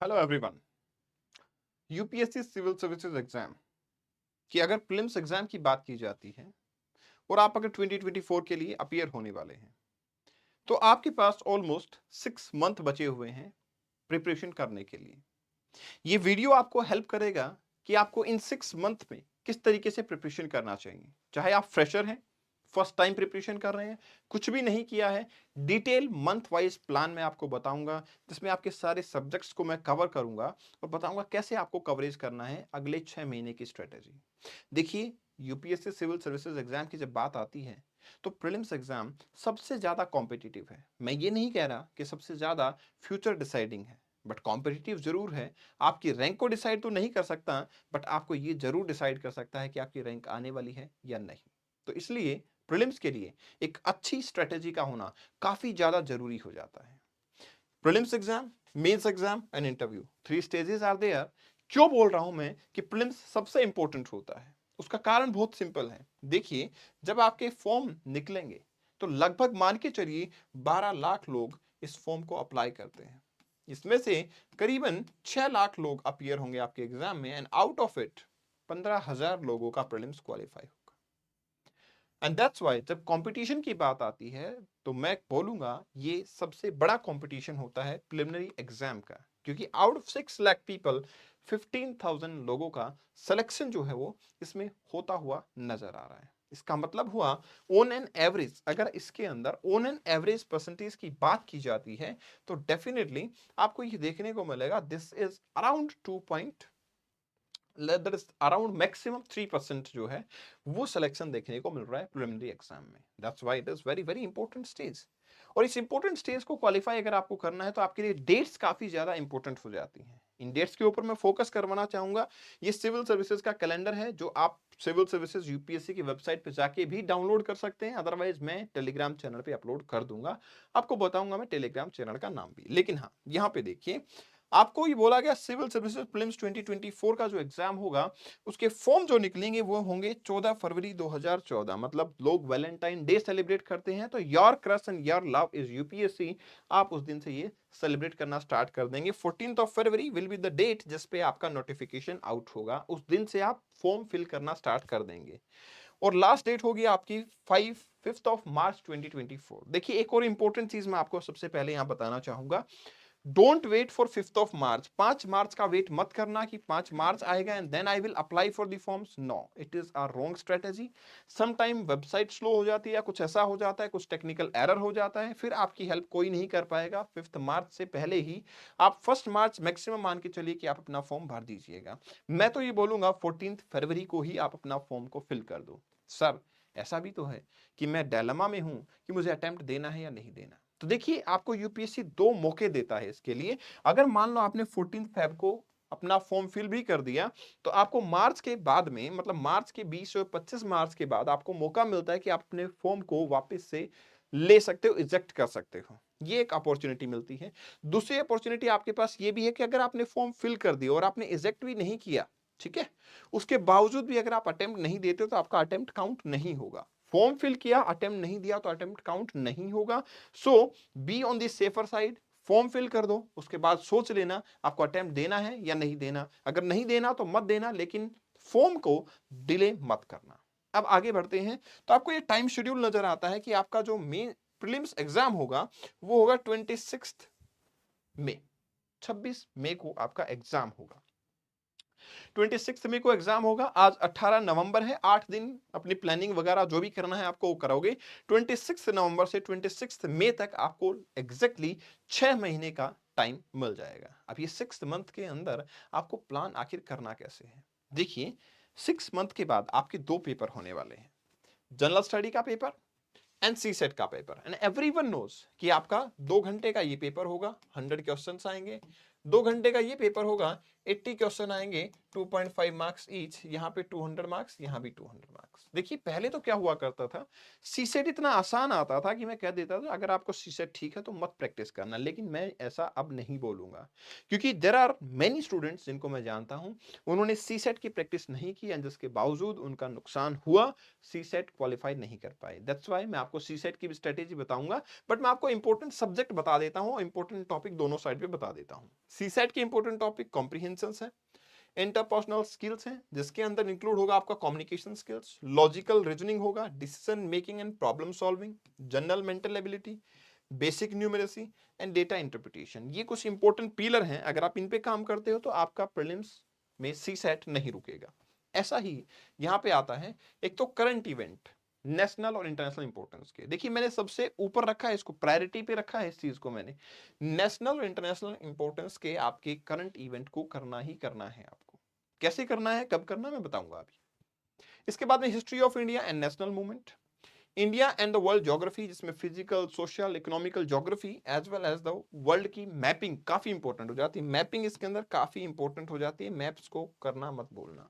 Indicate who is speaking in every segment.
Speaker 1: Hello everyone. UPSC civil services exam की अगर prelims exam की बात की जाती है और आप अगर 2024 के लिए अपीयर होने वाले हैं तो आपके पास ऑलमोस्ट 6 मंथ बचे हुए हैं प्रिपरेशन करने के लिए। ये वीडियो आपको हेल्प करेगा कि आपको इन 6 मंथ में किस तरीके से प्रिपरेशन करना चाहिए। चाहे आप फ्रेशर हैं, फर्स्ट टाइम प्रिपरेशन कर रहे हैं, कुछ भी नहीं किया है, डिटेल मंथ वाइज प्लान मैं आपको बताऊंगा जिसमें आपके सारे सब्जेक्ट्स को मैं कवर करूंगा और बताऊंगा कैसे आपको कवरेज करना है अगले 6 महीने की स्ट्रेटेजी। देखिए, यूपीएससी सिविल सर्विसेज एग्जाम की जब बात आती है तो प्रीलिम्स एग्जाम सबसे ज्यादा कॉम्पिटिटिव है। मैं ये नहीं कह रहा कि सबसे ज्यादा फ्यूचर डिसाइडिंग है, बट कॉम्पिटिटिव जरूर है। आपकी रैंक को डिसाइड तो नहीं कर सकता, बट आपको ये जरूर डिसाइड कर सकता है कि आपकी रैंक आने वाली है या नहीं। तो इसलिए प्रीलिम्स के लिए एक अच्छी स्ट्रेटेजी का होना काफी ज्यादा जरूरी हो जाता है। Prelims exam, mains exam and interview, 3 stages are there. क्यों बोल रहा हूं मैं कि प्रीलिम्स सबसे इंपॉर्टेंट होता है? उसका कारण बहुत सिंपल है। देखिए, जब आपके फॉर्म निकलेंगे तो लगभग मान के चलिए 12 लाख लोग इस फॉर्म को अप्लाई करते हैं। इसमें से करीबन 6 लाख लोग अपीयर होंगे आपके एग्जाम में एंड आउट ऑफ इट 15,000 लोगों का प्रीलिम्स क्वालिफाई होगा। एंड दैट्स वाई जब कंपटीशन की बात आती है तो मैं बोलूंगा ये सबसे बड़ा कंपटीशन होता है प्रिलिमिनरी एग्जाम का, क्योंकि आउट ऑफ 6 लाख पीपल 15,000 लोगों का सिलेक्शन जो है वो इसमें होता हुआ नजर आ रहा है। इसका मतलब हुआ ऑन एन एवरेज, अगर इसके अंदर ऑन एन एवरेज परसेंटेज की बात की जाती है तो डेफिनेटली आपको ये देखने को मिलेगा दिस इज अराउंड 3% जो है वो सिलेक्शन देखने को मिल रहा है प्रिलिमिनरी एग्जाम में। That's why it is very very important stage. और इस इंपॉर्टेंट स्टेज को क्वालिफाई अगर आपको करना है तो आपके लिए डेट्स काफी ज्यादा इंपॉर्टेंट हो जाती हैं। इन डेट्स के ऊपर मैं फोकस करवाना चाहूंगा। ये सिविल सर्विसेज का कैलेंडर है जो आप सिविल सर्विसेज यूपीएससी की वेबसाइट पे जाके भी डाउनलोड कर सकते हैं, अदरवाइज मैं टेलीग्राम चैनल पे अपलोड कर दूंगा। आपको बताऊंगा मैं टेलीग्राम चैनल का नाम भी। लेकिन हाँ, यहाँ पे देखिए, आपको ये बोला गया सिविल सर्विसेज प्रीलिम्स 2024 का जो एग्जाम होगा उसके फॉर्म जो निकलेंगे वो होंगे 14 फरवरी 2014। मतलब लोग वैलेंटाइन डे सेलिब्रेट करते हैं तो your crush and your love is UPSC, आप उस दिन से ये सेलिब्रेट करना स्टार्ट कर देंगे। 14th of February will be the date जिस पे आपका नोटिफिकेशन आउट होगा, उस दिन से आप फॉर्म फिल करना स्टार्ट कर देंगे। और लास्ट डेट होगी आपकी 5th ऑफ मार्च 2024। देखिए, एक और इंपॉर्टेंट चीज मैं आपको सबसे पहले यहां बताना चाहूंगा। Don't wait for 5th of March. 5 मार्च का वेट मत करना कि 5 मार्च आएगा and then I will apply for the forms. No, it is a wrong strategy. Some time website slow हो जाती है, कुछ ऐसा हो जाता है, कुछ टेक्निकल एरर हो जाता है, फिर आपकी हेल्प कोई नहीं कर पाएगा। 5th मार्च से पहले ही आप 1 मार्च मैक्सिमम मान के चलिए कि आप अपना फॉर्म भर दीजिएगा। मैं तो ये बोलूंगा 14 फरवरी को ही आप अपना फॉर्म को फिल कर दो। सर, ऐसा भी तो है कि मैं डायलेमा में हूं कि मुझे अटेम्प्ट देना है या नहीं देना। तो देखिए, आपको यूपीएससी 2 मौके देता है इसके लिए। अगर मान लो आपने 14 फेब को अपना फॉर्म फिल भी कर दिया तो आपको मार्च के बाद में, मतलब मार्च के 20 और 25 मार्च के बाद आपको मौका मिलता है कि आप अपने फॉर्म को वापस से ले सकते हो, इजेक्ट कर सकते हो। ये एक अपॉर्चुनिटी मिलती है। दूसरी अपॉर्चुनिटी आपके पास ये भी है कि अगर आपने फॉर्म फिल कर दिया और आपने इजेक्ट भी नहीं किया, ठीक है, उसके बावजूद भी अगर आप अटेम्प्ट नहीं देते हो तो आपका अटेम्प्ट काउंट नहीं होगा। फॉर्म फिल किया, अटेम्प्ट नहीं दिया तो अटेम्प्ट काउंट नहीं होगा। So be on the safer side, form fill कर दो, उसके बाद सोच लेना आपको अटेम्प्ट देना है या नहीं देना। अगर नहीं देना तो मत देना, लेकिन फॉर्म को डिले मत करना। अब आगे बढ़ते हैं तो आपको ये टाइम शेड्यूल नजर आता है कि आपका जो मेन प्रीलिम्स एग्जाम होगा वो होगा 26 मई। 26 मई को आपका एग्जाम होगा। 26 मई को एग्जाम होगा। आज 18 नवंबर है। 8 दिन अपनी प्लानिंग वगैरह जो भी करना है आपको वो करोगे। 26 नवंबर से 26 मई तक आपको एग्जैक्टली 6 महीने का टाइम मिल जाएगा। अब ये 6 मंथ के अंदर आपको प्लान आखिर करना कैसे है? देखिए, 6 मंथ के बाद आपके 2 पेपर होने वाले हैं, जनरल स्टडी का पेपर एंड सी सेट का पेपर। एंड एवरीवन नोज कि आपका 2 घंटे का ये पेपर होगा, 100 क्वेश्चन आएंगे। 2 घंटे का ये पेपर होगा, 80 क्वेश्चन आएंगे, 2.5 मार्क्स ईच। यहाँ पे 200 मार्क्स, यहाँ भी 200 मार्क्स। देखिए, पहले तो क्या हुआ करता था, सी सेट इतना आसान आता था कि मैं कह देता था अगर आपको सी सेट ठीक है तो मत प्रैक्टिस करना। लेकिन मैं ऐसा अब नहीं बोलूंगा, क्योंकि देर आर मेनी स्टूडेंट्स जिनको मैं जानता हूं, उन्होंने सी सेट की प्रैक्टिस नहीं की एंड जिसके बावजूद उनका नुकसान हुआ, सी सेट क्वालिफाई नहीं कर पाए। दैट्स वाई मैं आपको सी सेट की भी स्ट्रेटेजी बताऊंगा, बट मैं आपको इंपॉर्टेंट सब्जेक्ट बता देता हूं, इंपॉर्टेंट टॉपिक दोनों साइड पे बता देता हूं। सीसेट के इंपॉर्टेंट टॉपिक कॉम्प्रिहेंशन है, इंटरपर्सनल स्किल्स हैं जिसके अंदर इंक्लूड होगा आपका कम्युनिकेशन स्किल्स, लॉजिकल रीजनिंग होगा, decision making and problem solving, general mental ability, basic numeracy and data interpretation. ये कुछ इंपॉर्टेंट पिलर हैं, अगर आप इन पे काम करते हो तो आपका प्रीलिम्स में सी सेट नहीं रुकेगा। ऐसा ही यहां पे आता है एक तो करंट इवेंट, नेशनल और इंटरनेशनल इंपॉर्टेंस के। देखिए मैंने सबसे ऊपर रखा है इसको, प्रायोरिटी पे रखा है इस चीज को मैंने। नेशनल और इंटरनेशनल इंपॉर्टेंस के आपके करंट इवेंट को करना ही करना है आपको। कैसे करना है, कब करना है, मैं बताऊंगा अभी। इसके बाद में history of India and national movement, India and the world geography, जिसमें physical, social, economical geography as well as the world की मैपिंग काफी इंपॉर्टेंट हो जाती है। मैपिंग इसके अंदर काफी इंपॉर्टेंट हो जाती है, मैप्स को करना मत भूलना।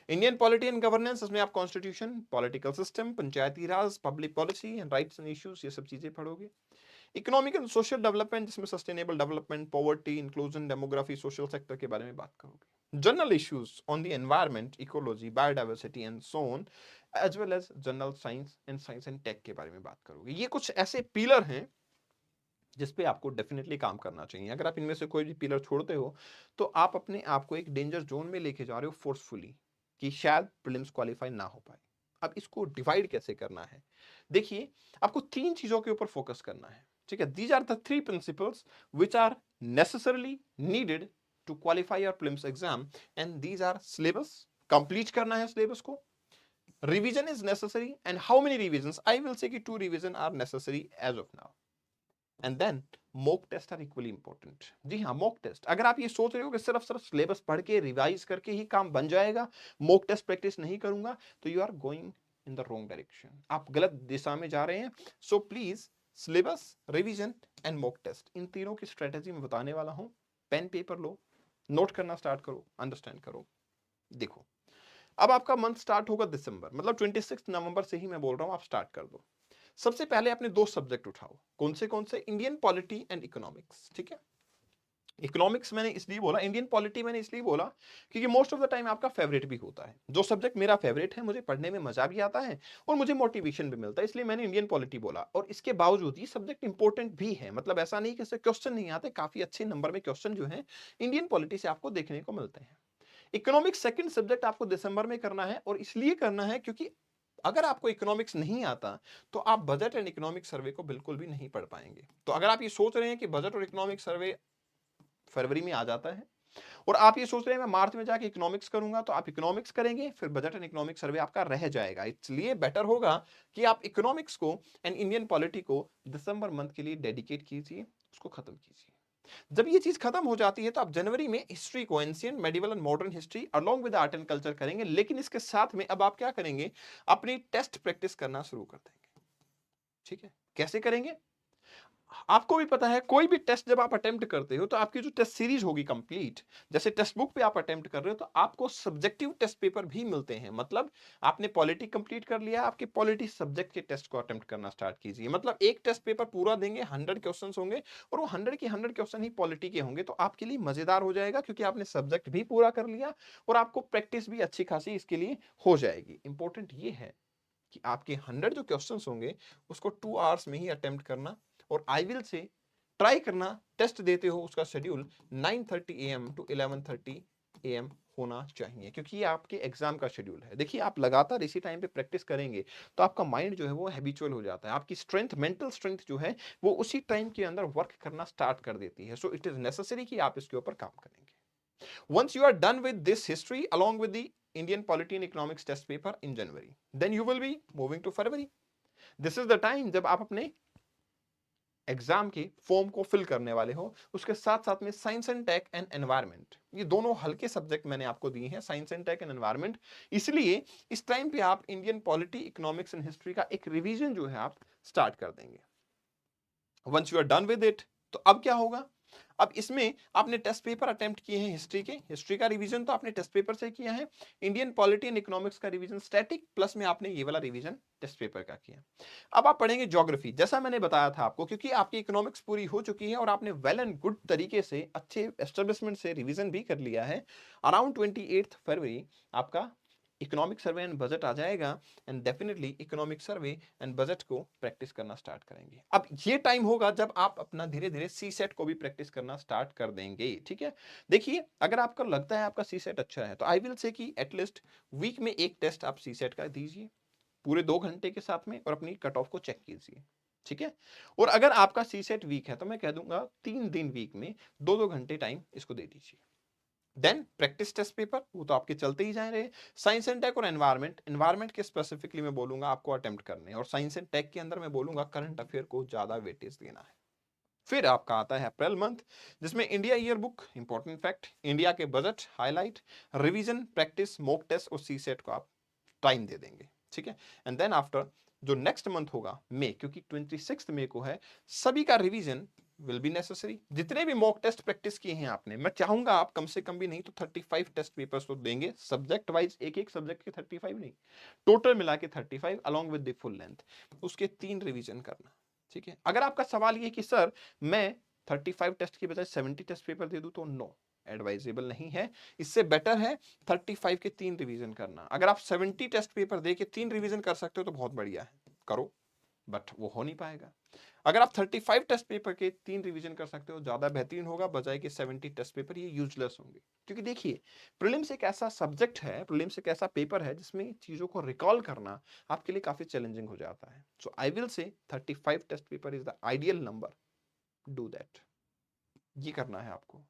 Speaker 1: इंडियन पॉलिटी एंड गवर्नेंस, इसमें आप constitution, political system, Panchayati Raj, public policy and rights and issues, ये सब चीजें पढ़ोगे। इकोनॉमिक एंड सोशल डेवलपमेंट, जिसमें sustainable development, poverty, inclusion, demography, social sector के बारे में बात करोगे। General issues on the environment, ecology, biodiversity and so on, as well as general science and tech के बारे में बात करोगे। ये कुछ ऐसे पिलर हैं जिस पे आपको डेफिनेटली काम करना चाहिए। अगर आप इनमें से कोई भी पिलर छोड़ते हो तो आप अपने आप को एक डेंजर जोन में लेके जा रहे हो फोर्सफुली, कि शायद प्रीलिम्स क्वालिफाई ना हो पाए। अब इसको डिवाइड कैसे करना है, देखिए आपको तीन चीजों के ऊपर फोकस करना है, ठीक है। These are the three principles which are necessarily needed to qualify your prelims exam, and these are syllabus, complete करना है सिलेबस को, revision is necessary, and how many revision, I will say कि 2 revision are necessary as of now, and then mock test are equally important. जी हाँ, mock test. अगर आप ये सोच रहे हो कि सिर्फ सिर्फ सिलेबस पढ़ के रिवाइज करके ही काम बन जाएगा, मॉक टेस्ट प्रैक्टिस नहीं करूंगा, तो you are going in the wrong direction, आप गलत दिशा में जा रहे हैं। So please syllabus, revision and mock test, इन तीनों की स्ट्रेटेजी मैं बताने वाला हूं। पेन पेपर लो, नोट करना स्टार्ट करो, अंडरस्टैंड करो। देखो अब आपका मंथ स्टार्ट होगा दिसंबर, मतलब 26 नवंबर से ही मैं बोल रहा हूं आप स्टार्ट कर दो। सबसे पहले अपने दो सब्जेक्ट उठाओ, कौन से, इंडियन पॉलिटी एंड इकोनॉमिक्स, ठीक है। इकोनॉमिक्स मैंने इसलिए बोला, इंडियन पॉलिटी मैंने इसलिए बोला क्योंकि मोस्ट ऑफ द टाइम आपका फेवरेट भी होता है। जो सब्जेक्ट मेरा फेवरेट है, मुझे पढ़ने में मजा भी आता है और मुझे मोटिवेशन भी मिलता है, इसलिए मैंने इंडियन पॉलिटी बोला। और इसके बावजूद ये सब्जेक्ट इंपॉर्टेंट भी है, मतलब ऐसा नहीं कि इससे क्वेश्चन नहीं आते, काफी अच्छे नंबर में क्वेश्चन जो है इंडियन पॉलिटी से आपको देखने को मिलते हैं। इकोनॉमिक्स सेकंड सब्जेक्ट आपको दिसंबर में करना है, और इसलिए करना है क्योंकि अगर आपको इकोनॉमिक्स नहीं आता तो आप बजट एंड इकोनॉमिक सर्वे को बिल्कुल भी नहीं पढ़ पाएंगे। तो अगर आप ये सोच रहे हैं कि बजट और इकोनॉमिक सर्वे फरवरी में आ जाता है, और आप ये सोच रहे हैं मैं मार्च में जाके इकोनॉमिक्स करूंगा, तो आप इकोनॉमिक्स करेंगे, फिर बजट एंड इकोनॉमिक सर्वे आपका रह जाएगा। इसलिए बेटर होगा कि आप इकोनॉमिक्स को एंड इंडियन पॉलिटी को दिसंबर मंथ के लिए डेडिकेट कीजिए, उसको खत्म कीजिए। जब ये चीज खत्म हो जाती है तो आप जनवरी में हिस्ट्री को, ancient, medieval and modern history along with art and culture करेंगे। लेकिन इसके साथ में अब आप क्या करेंगे, अपनी टेस्ट प्रैक्टिस करना शुरू कर देंगे, ठीक है। कैसे करेंगे, आपको भी पता है कोई भी टेस्ट जब आप अटेम्प्ट करते हो तो आपकी जो टेस्ट सीरीज होगी कंप्लीट, जैसे टेक्स्ट बुक पे आप अटेम्प्ट कर रहे हो तो आपको सब्जेक्टिव टेस्ट पेपर भी मिलते हैं। मतलब आपने पॉलिटी कंप्लीट कर लिया, आपके पॉलिटी सब्जेक्ट के टेस्ट को अटेम्प्ट करना स्टार्ट कीजिए। मतलब एक टेस्ट पेपर पूरा देंगे, 100 क्वेश्चन होंगे, और वो 100 के 100 क्वेश्चन ही पॉलिटी के होंगे, तो आपके लिए मजेदार हो जाएगा क्योंकि आपने सब्जेक्ट भी पूरा कर लिया और आपको प्रैक्टिस भी अच्छी खासी इसके लिए हो जाएगी। इंपॉर्टेंट ये है कि आपके 100 जो क्वेश्चंस होंगे उसको 2 आवर्स में ही अटेम्प्ट करना, और आई विल से ट्राई करना, टेस्ट देते हो उसका शेड्यूल 9:30 AM टू 11:30 AM होना चाहिए, क्योंकि ये आपके एग्जाम का शेड्यूल है। देखिए आप लगातार इसी टाइम पे प्रैक्टिस करेंगे तो आपका माइंड जो है वो हैबिचुअल हो जाता है, आपकी स्ट्रेंथ, मेंटल स्ट्रेंथ जो है वो उसी टाइम के अंदर वर्क करना स्टार्ट कर देती है। सो इट इज नेसेसरी कि आप इसके ऊपर काम करेंगे। Once you are done with this history along with the Indian polity and economics test paper in January, then you will be moving to February. This is the time जब आप अपने exam के फॉर्म को fill करने वाले हो। उसके साथ साथ में science and tech and environment, ये दोनों हल्के सब्जेक्ट मैंने आपको दिए हैं, science and tech and environment. इसलिए इस टाइम पे आप Indian polity, economics and history का एक रिवीजन जो है आप स्टार्ट कर देंगे। Once you are done with it, तो अब क्या होगा, अब इसमें आपने टेस्ट पेपर अटेम्प्ट किए हैं हिस्ट्री के, हिस्ट्री का रिवीजन तो आपने टेस्ट पेपर से किया है, इंडियन पॉलिटी एंड इकोनॉमिक्स का रिवीजन स्टैटिक, प्लस में आपने ये वाला रिवीजन टेस्ट पेपर का किया। अब आप पढ़ेंगे ज्योग्राफी, जैसा मैंने बताया था आपको, क्योंकि आपकी इकोनॉमिक्स पूरी हो चुकी है और आपने वेल एंड गुड तरीके से अच्छे एस्टेब्लिशमेंट से रिवीजन भी कर लिया है। अराउंड 28 फरवरी आपका इकोनॉमिक सर्वे एंड बजट आ जाएगा and definitely economic survey and budget को प्रैक्टिस करना स्टार्ट करेंगे। अब ये टाइम होगा जब आप अपना धीरे धीरे सी सेट को भी प्रैक्टिस करना स्टार्ट कर देंगे। ठीक है, देखिए अगर आपको लगता है आपका सी सेट अच्छा है तो आई विल से कि एटलीस्ट वीक में एक टेस्ट आप सी सेट का दीजिए पूरे 2 घंटे के साथ में और अपनी कट ऑफ को चेक कीजिए। ठीक है, और अगर आपका सी सेट वीक है तो मैं कह दूंगा 3 दिन वीक में 2-2 घंटे टाइम इसको दे दीजिए। देन प्रैक्टिस टेस्ट पेपर वो तो आपके चलते ही जा रहे हैं। साइंस एंड टेक और एनवायरमेंट, एनवायरमेंट के स्पेसिफिकली मैं बोलूंगा आपको अटेम्प्ट करने, और साइंस एंड टेक के अंदर मैं बोलूंगा करंट अफेयर को ज्यादा वेटेज देना है। फिर आपका आता है अप्रैल मंथ, जिसमें India year book, important fact, India के budget highlight, revision, practice, mock test और सी सेट को आप टाइम दे देंगे। ठीक है, एंड देन आफ्टर जो नेक्स्ट मंथ होगा मई, क्योंकि 26 मई को है, सभी का रिवीजन विल बी नेसेसरी। जितने भी मॉक टेस्ट प्रैक्टिस किए हैं आपने, मैं चाहूंगा आप कम से कम भी नहीं तो 35 टेस्ट पेपर्स तो देंगे सब्जेक्ट वाइज, एक एक सब्जेक्ट के 35 नहीं, टोटल मिला के 35 along with the full length, उसके 3 रिवीजन करना। ठीक है, अगर आपका सवाल ये कि सर मैं 35 टेस्ट की बजाय 70 टेस्ट पेपर दे दूं, तो नो, एडवाइजेबल नहीं है। इससे बेटर है 35 के 3 रिवीजन करना। अगर आप 70 टेस्ट पेपर दे के 3 रिवीजन कर सकते हो तो बहुत बढ़िया है, करो, बट वो हो नहीं पाएगा। अगर आप 35 टेस्ट पेपर के 3 रिवीजन कर सकते हो ज्यादा बेहतरीन होगा, बजाय कि 70 टेस्ट पेपर ये यूजलेस होंगे। क्योंकि देखिए प्रीलिम्स एक ऐसा सब्जेक्ट है, प्रीलिम्स एक ऐसा पेपर है जिसमें चीजों को रिकॉल करना आपके लिए काफी चैलेंजिंग हो जाता है। सो आई will say 35 test paper is the ideal number, do that, ये करना है आपको।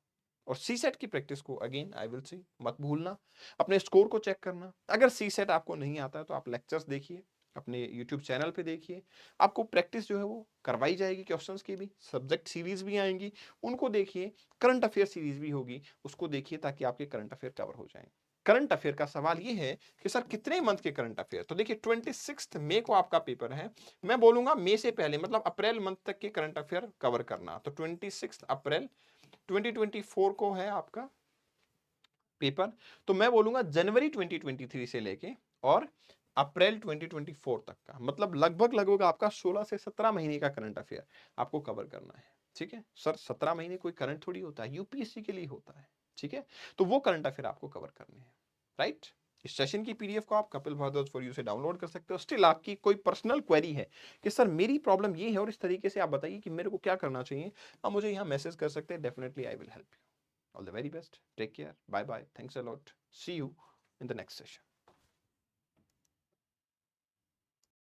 Speaker 1: और सी सेट की प्रैक्टिस को अगेन आई विल से मत भूलना, अपने स्कोर को चेक करना। अगर सी सेट आपको नहीं आता है तो आप लेक्चर्स देखिए, अपने यूट्यूब चैनल पे देखिए, आपको प्रैक्टिस जो है वो करवाई जाएगी, क्वेश्चंस की भी, सब्जेक्ट सीरीज भी आएंगी, उनको देखिए, करंट अफेयर सीरीज भी होगी, उसको देखिए, ताकि आपके करंट अफेयर कवर हो जाए। करंट अफेयर का सवाल ये है कि सर कितने मंथ के करंट अफेयर, तो देखिए 26 मई को आपका पेपर है, मैं बोलूंगा मई से पहले मतलब अप्रैल मंथ तक के करंट अफेयर कवर करना। तो 26 अप्रैल 2024 को है आपका पेपर, तो मैं बोलूंगा जनवरी 2023 से लेके और अप्रैल 2024 तक का, मतलब लगभग लगभग आपका 16 से 17 महीने का करंट अफेयर आपको कवर करना है। ठीक है सर, 17 महीने कोई करंट थोड़ी होता है, यूपीएससी के लिए होता है। ठीक है, तो वो करंट अफेयर आपको कवर करने हैं, राइट। इस सेशन की पीडीएफ को आप कपिल भारद्वाज फॉर यू से डाउनलोड कर सकते हो। स्टिल आपकी कोई पर्सनल क्वेरी है कि सर मेरी प्रॉब्लम ये है और इस तरीके से आप बताइए कि मेरे को क्या करना चाहिए, आप मुझे यहाँ मैसेज कर सकते हैं, definitely I will help you. All the very best. Take care. Bye bye. Thanks a lot. See you in the next session.